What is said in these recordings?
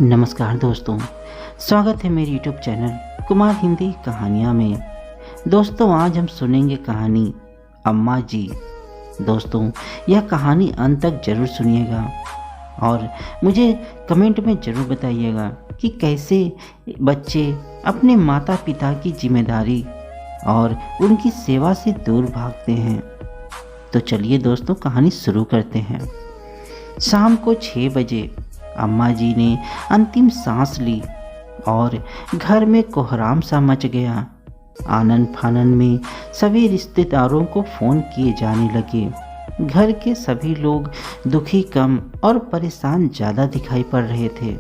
नमस्कार दोस्तों, स्वागत है मेरे YouTube चैनल कुमार हिंदी कहानियाँ में। दोस्तों, आज हम सुनेंगे कहानी अम्मा जी। दोस्तों, यह कहानी अंत तक ज़रूर सुनिएगा और मुझे कमेंट में ज़रूर बताइएगा कि कैसे बच्चे अपने माता पिता की जिम्मेदारी और उनकी सेवा से दूर भागते हैं। तो चलिए दोस्तों, कहानी शुरू करते हैं। शाम को 6 बजे अम्मा जी ने अंतिम सांस ली और घर में कोहराम सा मच गया। आनन फानन में सभी रिश्तेदारों को फ़ोन किए जाने लगे। घर के सभी लोग दुखी कम और परेशान ज़्यादा दिखाई पड़ रहे थे।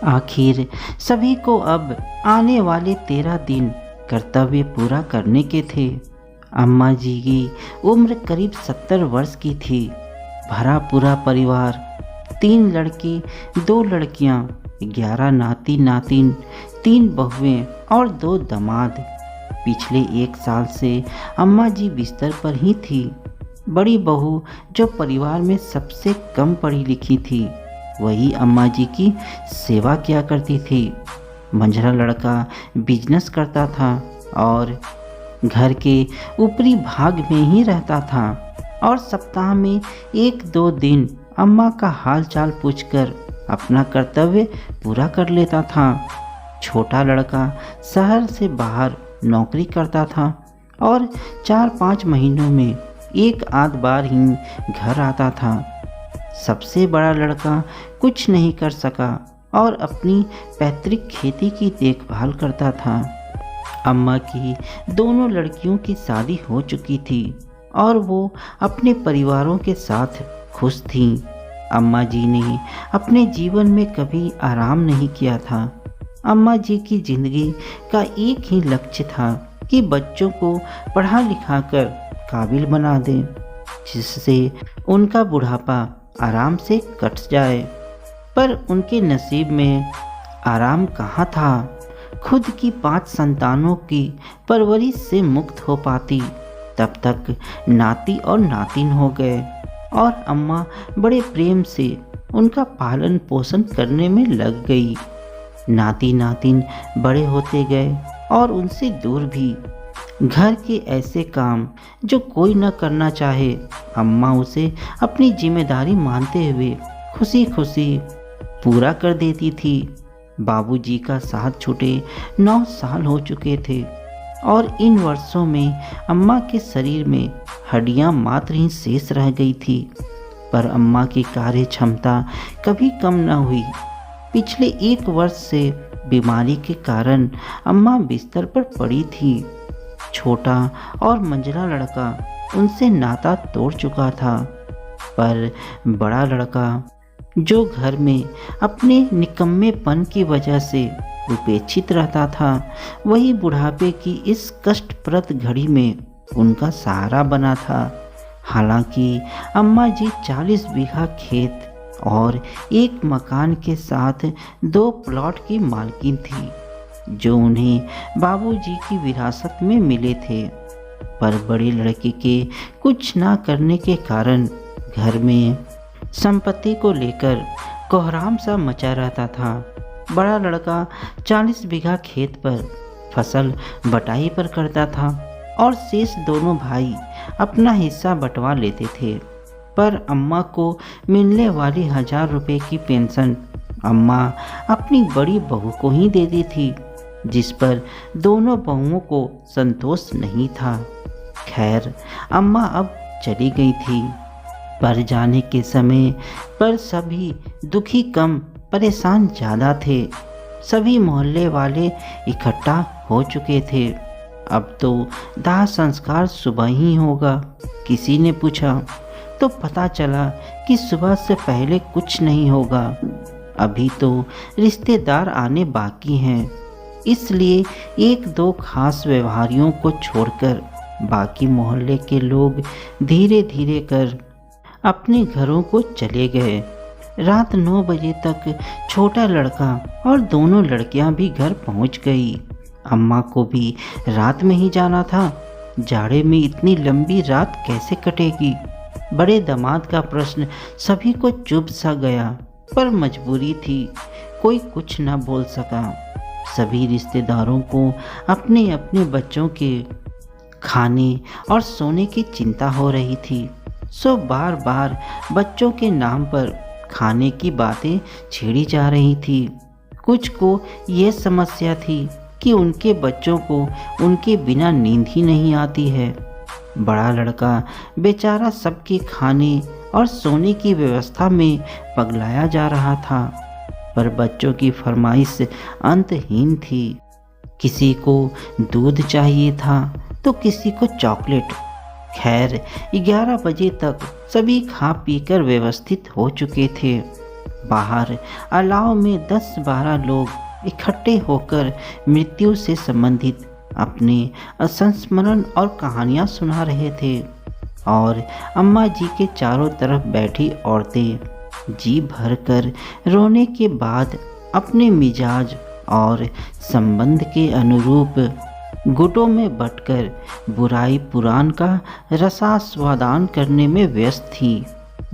आखिर सभी को अब आने वाले 13 दिन कर्तव्य पूरा करने के थे। अम्मा जी की उम्र करीब 70 वर्ष की थी। भरा पूरा परिवार, 3 लड़के 2 लड़कियां, 11 नाती नातिन, 3 बहुएं और 2 दामाद। पिछले 1 साल से अम्मा जी बिस्तर पर ही थी। बड़ी बहू, जो परिवार में सबसे कम पढ़ी लिखी थी, वही अम्मा जी की सेवा किया करती थी। मंझला लड़का बिजनेस करता था और घर के ऊपरी भाग में ही रहता था और सप्ताह में 1-2 दिन अम्मा का हाल चाल पूछकर अपना कर्तव्य पूरा कर लेता था। छोटा लड़का शहर से बाहर नौकरी करता था और 4-5 महीनों में 1 आध बार ही घर आता था। सबसे बड़ा लड़का कुछ नहीं कर सका और अपनी पैतृक खेती की देखभाल करता था। अम्मा की दोनों लड़कियों की शादी हो चुकी थी और वो अपने परिवारों के साथ खुश थीं। अम्मा जी ने अपने जीवन में कभी आराम नहीं किया था। अम्मा जी की जिंदगी का एक ही लक्ष्य था कि बच्चों को पढ़ा लिखा कर काबिल बना दें, जिससे उनका बुढ़ापा आराम से कट जाए। पर उनके नसीब में आराम कहाँ था। खुद की 5 संतानों की परवरिश से मुक्त हो पाती, तब तक नाती और नातिन हो गए और अम्मा बड़े प्रेम से उनका पालन पोषण करने में लग गई। नाती नातिन बड़े होते गए और उनसे दूर भी। घर के ऐसे काम जो कोई न करना चाहे, अम्मा उसे अपनी जिम्मेदारी मानते हुए खुशी खुशी पूरा कर देती थी। बाबूजी का साथ छूटे 9 साल हो चुके थे और इन वर्षों में अम्मा के शरीर में हड्डियां मात्र ही शेष रह गई थी, पर अम्मा की कार्य क्षमता कभी कम न हुई। पिछले 1 वर्ष से बीमारी के कारण अम्मा बिस्तर पर पड़ी थी। छोटा और मंझला लड़का उनसे नाता तोड़ चुका था, पर बड़ा लड़का, जो घर में अपने निकम्मेपन की वजह से उपेक्षित रहता था, वही बुढ़ापे की इस कष्टप्रद घड़ी में उनका सहारा बना था। हालांकि अम्मा जी 40 बीघा खेत और 1 मकान के साथ 2 प्लॉट की मालकिन थी, जो उन्हें बाबूजी की विरासत में मिले थे। पर बड़े लड़के के कुछ ना करने के कारण घर में संपत्ति को लेकर कोहराम सा मचा रहता था। बड़ा लड़का 40 बीघा खेत पर फसल बटाई पर करता था और शेष दोनों भाई अपना हिस्सा बंटवा लेते थे। पर अम्मा को मिलने वाली 1000 रुपये की पेंशन अम्मा अपनी बड़ी बहू को ही देती थी, जिस पर दोनों बहुओं को संतोष नहीं था। खैर, अम्मा अब चली गई थी, पर जाने के समय पर सभी दुखी कम परेशान ज़्यादा थे। सभी मोहल्ले वाले इकट्ठा हो चुके थे। अब तो दाह संस्कार सुबह ही होगा, किसी ने पूछा तो पता चला कि सुबह से पहले कुछ नहीं होगा। अभी तो रिश्तेदार आने बाकी हैं, इसलिए 1-2 खास व्यवहारियों को छोड़कर बाकी मोहल्ले के लोग धीरे धीरे कर अपने घरों को चले गए। रात 9 बजे तक छोटा लड़का और दोनों लड़कियां भी घर पहुंच गई। अम्मा को भी रात में ही जाना था। जाड़े में इतनी लंबी रात कैसे कटेगी। बड़े दामाद का प्रश्न सभी को चुभ सा गया, पर मजबूरी थी। कोई कुछ न बोल सका। सभी रिश्तेदारों को अपने अपने बच्चों के खाने और सोने की चिंता हो रही थी। सो बार बार बच्चों के नाम पर खाने की बातें छेड़ी जा रही थी। कुछ को ये समस्या थी कि उनके बच्चों को उनके बिना नींद ही नहीं आती है। बड़ा लड़का बेचारा सबके खाने और सोने की व्यवस्था में पगलाया जा रहा था, पर बच्चों की फरमाइश अंतहीन थी। किसी को दूध चाहिए था तो किसी को चॉकलेट। खैर 11 बजे तक सभी खा पीकर व्यवस्थित हो चुके थे। बाहर अलाव में 10-12 लोग इकट्ठे होकर मृत्यु से संबंधित अपने संस्मरण और कहानियाँ सुना रहे थे, और अम्मा जी के चारों तरफ बैठी औरतें जी भरकर रोने के बाद अपने मिजाज और संबंध के अनुरूप गुटों में बंटकर बुराई पुराण का रसास्वादन करने में व्यस्त थी।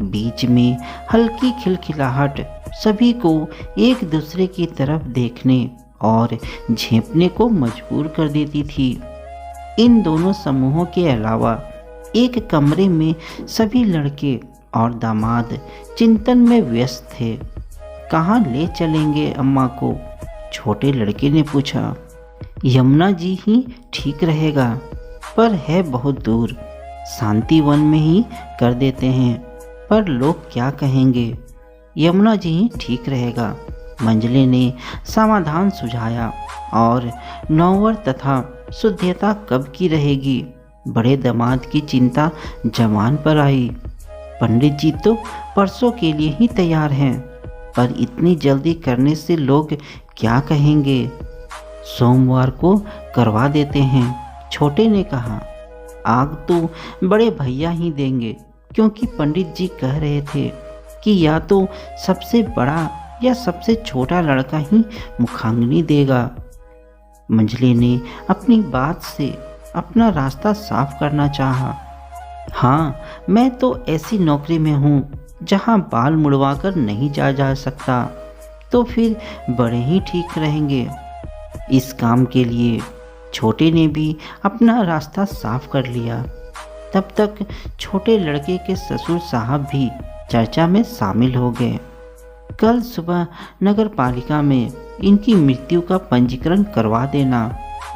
बीच में हल्की खिलखिलाहट सभी को एक दूसरे की तरफ देखने और झेंपने को मजबूर कर देती थी। इन दोनों समूहों के अलावा एक कमरे में सभी लड़के और दामाद चिंतन में व्यस्त थे। कहाँ ले चलेंगे अम्मा को? छोटे लड़के ने पूछा। यमुना जी ही ठीक रहेगा, पर है बहुत दूर। शांति वन में ही कर देते हैं, पर लोग क्या कहेंगे? यमुना जी ही ठीक रहेगा, मंजले ने समाधान सुझाया। और नौवर तथा शुद्धता कब की रहेगी? बड़े दामाद की चिंता जवान पर आई। पंडित जी तो परसों के लिए ही तैयार हैं, पर इतनी जल्दी करने से लोग क्या कहेंगे? सोमवार को करवा देते हैं, छोटे ने कहा। आग तो बड़े भैया ही देंगे, क्योंकि पंडित जी कह रहे थे कि या तो सबसे बड़ा या सबसे छोटा लड़का ही मुखाग्नि देगा। मंजले ने अपनी बात से अपना रास्ता साफ करना चाहा। हाँ, मैं तो ऐसी नौकरी में हूँ जहाँ बाल मुड़वा कर नहीं जा सकता, तो फिर बड़े ही ठीक रहेंगे। इस काम के लिए छोटे ने भी अपना रास्ता साफ कर लिया। तब तक छोटे लड़के के ससुर साहब भी चर्चा में शामिल हो गए। कल सुबह नगर पालिका में इनकी मृत्यु का पंजीकरण करवा देना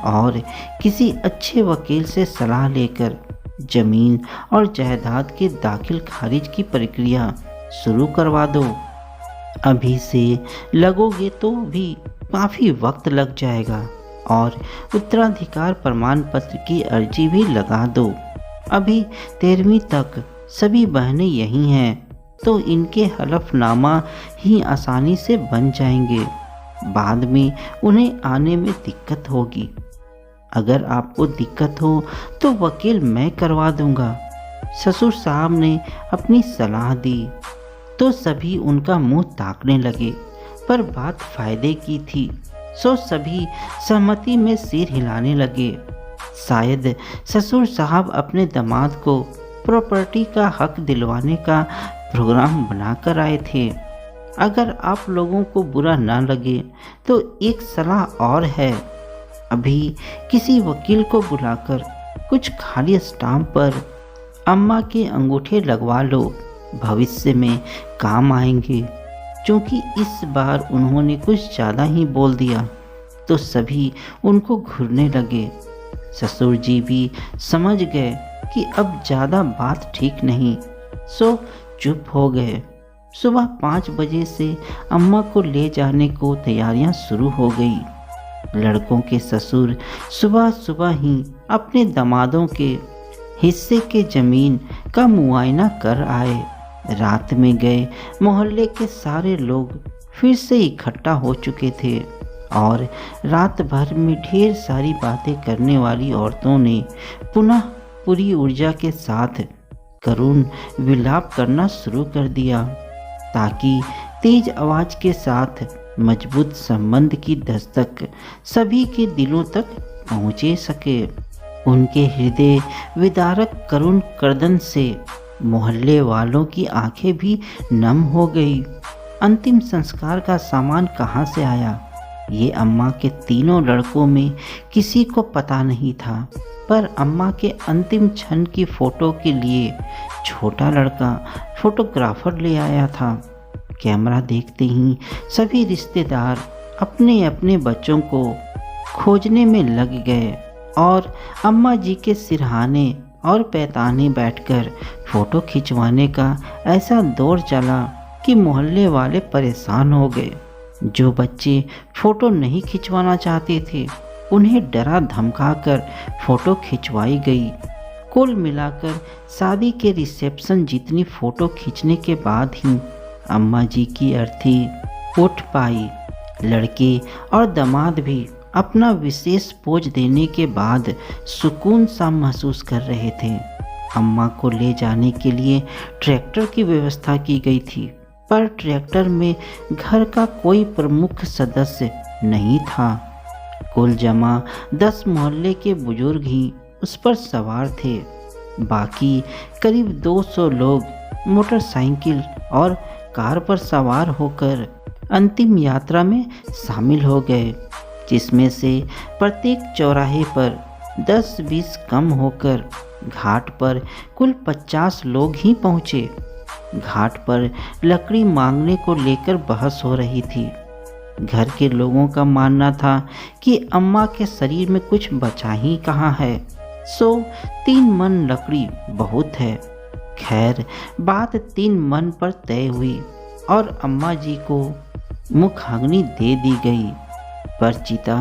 और किसी अच्छे वकील से सलाह लेकर जमीन और जायदाद के दाखिल खारिज की प्रक्रिया शुरू करवा दो। अभी से लगोगे तो भी काफ़ी वक्त लग जाएगा, और उत्तराधिकार प्रमाण पत्र की अर्जी भी लगा दो। अभी 13वीं तक सभी बहनें यहीं हैं, तो इनके हलफनामा ही आसानी से बन जाएंगे। बाद में उन्हें आने में दिक्कत होगी। अगर आपको दिक्कत हो तो वकील मैं करवा दूंगा। ससुर साहब ने अपनी सलाह दी तो सभी उनका मुंह ताकने लगे, पर बात फायदे की थी, सो सभी सहमति में सिर हिलाने लगे। शायद ससुर साहब अपने दामाद को प्रॉपर्टी का हक दिलवाने का प्रोग्राम बनाकर आए थे। अगर आप लोगों को बुरा ना लगे तो एक सलाह और है। अभी किसी वकील को बुलाकर कुछ खाली स्टाम्प पर अम्मा के अंगूठे लगवा लो, भविष्य में काम आएंगे। क्योंकि इस बार उन्होंने कुछ ज़्यादा ही बोल दिया तो सभी उनको घूरने लगे। ससुर जी भी समझ गए कि अब ज़्यादा बात ठीक नहीं, सो चुप हो गए। सुबह 5 बजे से अम्मा को ले जाने को तैयारियां शुरू हो गई। लड़कों के ससुर सुबह सुबह ही अपने दामादों के हिस्से के ज़मीन का मुआयना कर आए। रात में गए मोहल्ले के सारे लोग फिर से इकट्ठा हो चुके थे, और रात भर में ढेर सारी बातें करने वाली औरतों ने पुनः पूरी ऊर्जा के साथ करुण विलाप करना शुरू कर दिया, ताकि तेज आवाज के साथ मजबूत संबंध की दस्तक सभी के दिलों तक पहुँचे सके। उनके हृदय विदारक करुण कर्दन से मोहल्ले वालों की आंखें भी नम हो गई। अंतिम संस्कार का सामान कहाँ से आया, ये अम्मा के तीनों लड़कों में किसी को पता नहीं था। पर अम्मा के अंतिम क्षण की फोटो के लिए छोटा लड़का फोटोग्राफर ले आया था। कैमरा देखते ही सभी रिश्तेदार अपने अपने बच्चों को खोजने में लग गए और अम्मा जी के सिरहाने और पैताने बैठकर फोटो खिंचवाने का ऐसा दौर चला कि मोहल्ले वाले परेशान हो गए। जो बच्चे फोटो नहीं खिंचवाना चाहते थे उन्हें डरा धमकाकर फोटो खिंचवाई गई। कुल मिलाकर शादी के रिसेप्शन जितनी फोटो खींचने के बाद ही अम्मा जी की अर्थी उठ पाई। लड़के और दामाद भी अपना विशेष पोज देने के बाद सुकून सा महसूस कर रहे थे। अम्मा को ले जाने के लिए ट्रैक्टर की व्यवस्था की गई थी, पर ट्रैक्टर में घर का कोई प्रमुख सदस्य नहीं था। कुल जमा 10 मोहल्ले के बुजुर्ग ही उस पर सवार थे। बाकी करीब 200 लोग मोटरसाइकिल और कार पर सवार होकर अंतिम यात्रा में शामिल हो गए, जिसमें से प्रत्येक चौराहे पर 10-20 कम होकर घाट पर कुल 50 लोग ही पहुँचे। घाट पर लकड़ी मांगने को लेकर बहस हो रही थी। घर के लोगों का मानना था कि अम्मा के शरीर में कुछ बचा ही कहाँ है, सो 3 मन लकड़ी बहुत है। खैर बात 3 मन पर तय हुई और अम्मा जी को मुखाग्नि दे दी गई। पर चिता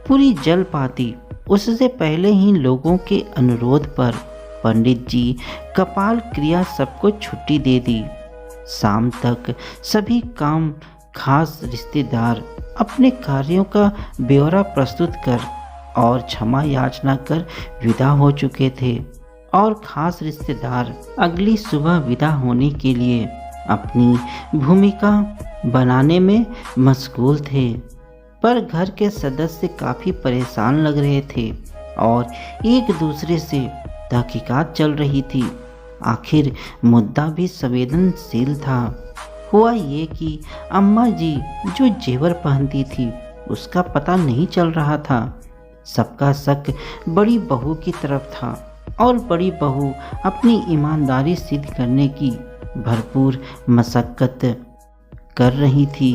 पूरी जल पाती उससे पहले ही लोगों के अनुरोध पर पंडित जी कपाल क्रिया सबको छुट्टी दे दी। शाम तक सभी काम खास रिश्तेदार अपने कार्यों का ब्यौरा प्रस्तुत कर और क्षमा याचना कर विदा हो चुके थे और खास रिश्तेदार अगली सुबह विदा होने के लिए अपनी भूमिका बनाने में मशगूल थे। पर घर के सदस्य काफ़ी परेशान लग रहे थे और एक दूसरे से तहकीकात चल रही थी। आखिर मुद्दा भी संवेदनशील था। हुआ ये कि अम्मा जी जो जेवर पहनती थी उसका पता नहीं चल रहा था। सबका शक बड़ी बहू की तरफ था और बड़ी बहू अपनी ईमानदारी सिद्ध करने की भरपूर मशक्कत कर रही थी।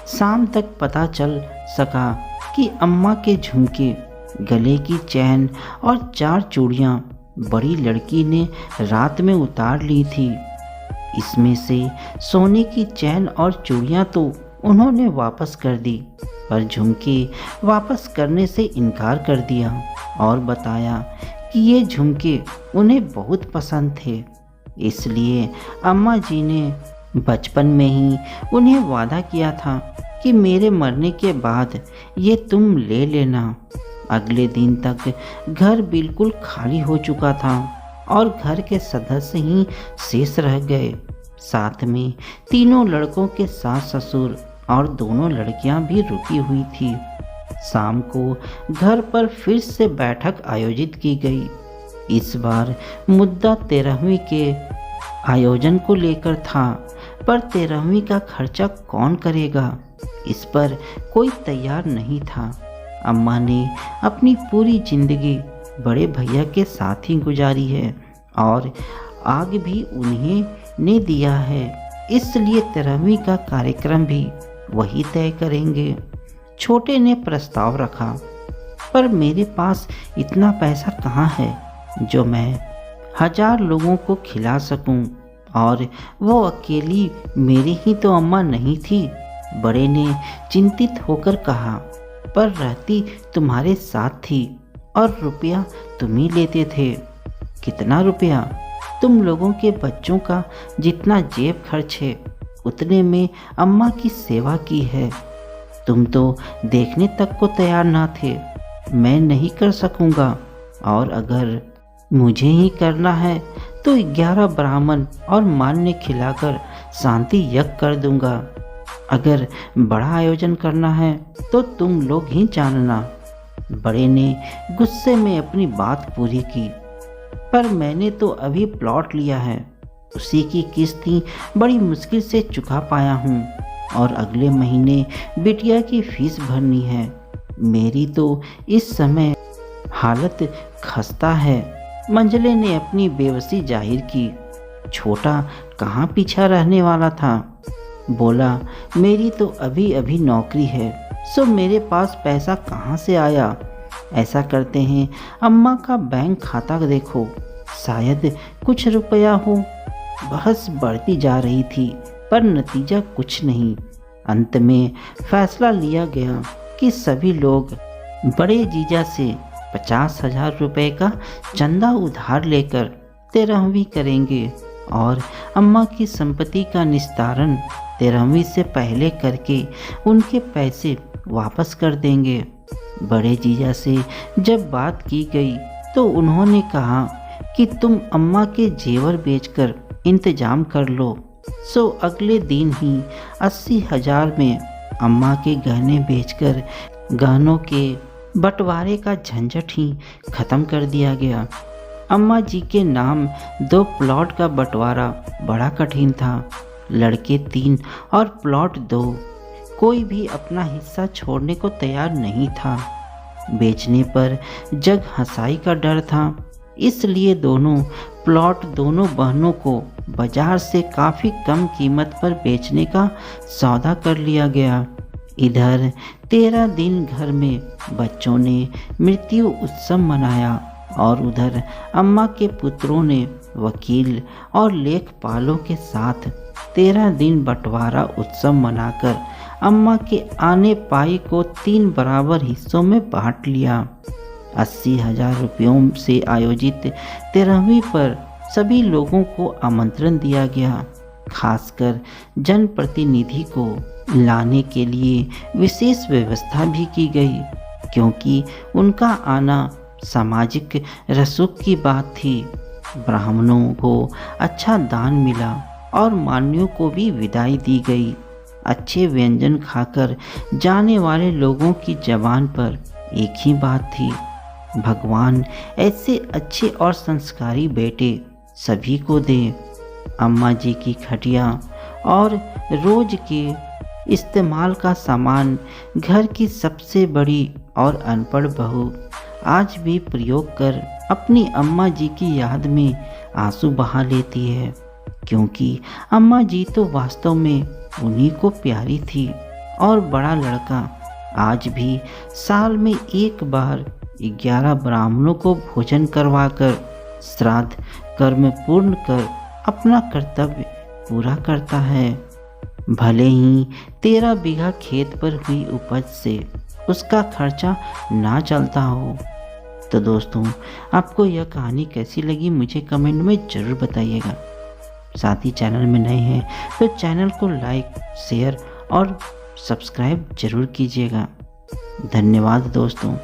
शाम तक पता चल सका कि अम्मा के झुमके, गले की चैन और 4 चूड़ियाँ बड़ी लड़की ने रात में उतार ली थी। इसमें से सोने की चैन और चूड़ियाँ तो उन्होंने वापस कर दी, पर झुमके वापस करने से इनकार कर दिया और बताया कि ये झुमके उन्हें बहुत पसंद थे। इसलिए अम्मा जी ने बचपन में ही उन्हें वादा किया था कि मेरे मरने के बाद ये तुम ले लेना। अगले दिन तक घर बिल्कुल खाली हो चुका था और घर के सदस्य ही शेष रह गए। साथ में तीनों लड़कों के सास ससुर और दोनों लड़कियां भी रुकी हुई थी। शाम को घर पर फिर से बैठक आयोजित की गई। इस बार मुद्दा 13वीं के आयोजन को लेकर था, पर 13वीं का खर्चा कौन करेगा, इस पर कोई तैयार नहीं था। अम्मा ने अपनी पूरी जिंदगी बड़े भैया के साथ ही गुजारी है और आग भी उन्हें ने दिया है, इसलिए 13वीं का कार्यक्रम भी वही तय करेंगे। छोटे ने प्रस्ताव रखा, पर मेरे पास इतना पैसा कहाँ है जो मैं 1000 लोगों को खिला सकूं, और वो अकेली मेरी ही तो अम्मा नहीं थी। बड़े ने चिंतित होकर कहा, पर रहती तुम्हारे साथ थी और रुपया तुम ही लेते थे। कितना रुपया? तुम लोगों के बच्चों का जितना जेब खर्च है उतने में अम्मा की सेवा की है। तुम तो देखने तक को तैयार ना थे। मैं नहीं कर सकूँगा, और अगर मुझे ही करना है तो 11 ब्राह्मण और मान्य खिलाकर शांति यज्ञ कर दूंगा। अगर बड़ा आयोजन करना है तो तुम लोग ही जानना। बड़े ने गुस्से में अपनी बात पूरी की, पर मैंने तो अभी प्लॉट लिया है, उसी की किस्त ही बड़ी मुश्किल से चुका पाया हूँ। और अगले महीने बिटिया की फीस भरनी है। मेरी तो इस समय हालत खस्ता है। मंजले ने अपनी बेबसी जाहिर की। छोटा कहाँ पीछा रहने वाला था। बोला, मेरी तो अभी अभी नौकरी है, सो मेरे पास पैसा कहाँ से आया। ऐसा करते हैं, अम्मा का बैंक खाता देखो, शायद कुछ रुपया हो। बहस बढ़ती जा रही थी पर नतीजा कुछ नहीं। अंत में फैसला लिया गया कि सभी लोग बड़े जीजा से 50,000 रुपये का चंदा उधार लेकर 13वीं करेंगे और अम्मा की संपत्ति का निस्तारण 13वीं से पहले करके उनके पैसे वापस कर देंगे। बड़े जीजा से जब बात की गई तो उन्होंने कहा कि तुम अम्मा के जेवर बेचकर इंतजाम कर लो। सो अगले दिन ही 80,000 में अम्मा के गहने बेचकर गहनों के बंटवारे का झंझट ही खत्म कर दिया गया। अम्मा जी के नाम 2 प्लॉट का बंटवारा बड़ा कठिन था। लड़के 3 और प्लॉट 2। कोई भी अपना हिस्सा छोड़ने को तैयार नहीं था। बेचने पर जग हंसाई का डर था, इसलिए दोनों प्लॉट दोनों बहनों को बाजार से काफ़ी कम कीमत पर बेचने का सौदा कर लिया गया। इधर 13 दिन घर में बच्चों ने मृत्यु उत्सव मनाया और उधर अम्मा के पुत्रों ने वकील और लेखपालों के साथ 13 दिन बंटवारा उत्सव मनाकर अम्मा के आने पाई को 3 बराबर हिस्सों में बांट लिया। 80,000 रुपयों से आयोजित 13वीं पर सभी लोगों को आमंत्रण दिया गया। खासकर जनप्रतिनिधि को लाने के लिए विशेष व्यवस्था भी की गई, क्योंकि उनका आना सामाजिक रसूख की बात थी। ब्राह्मणों को अच्छा दान मिला और मान्यों को भी विदाई दी गई। अच्छे व्यंजन खाकर जाने वाले लोगों की जबान पर एक ही बात थी, भगवान ऐसे अच्छे और संस्कारी बेटे सभी को दे। अम्मा जी की खटिया और रोज के इस्तेमाल का सामान घर की सबसे बड़ी और अनपढ़ बहू आज भी प्रयोग कर अपनी अम्मा जी की याद में आंसू बहा लेती है, क्योंकि अम्मा जी तो वास्तव में उन्हीं को प्यारी थी। और बड़ा लड़का आज भी साल में एक बार 11 ब्राह्मणों को भोजन करवाकर श्राद्ध कर्म पूर्ण कर अपना कर्तव्य पूरा करता है। भले ही 13 बीघा खेत पर हुई उपज से उसका खर्चा ना चलता हो। तो दोस्तों, आपको यह कहानी कैसी लगी मुझे कमेंट में ज़रूर बताइएगा। साथ ही चैनल में नए हैं तो चैनल को लाइक, शेयर और सब्सक्राइब जरूर कीजिएगा। धन्यवाद दोस्तों।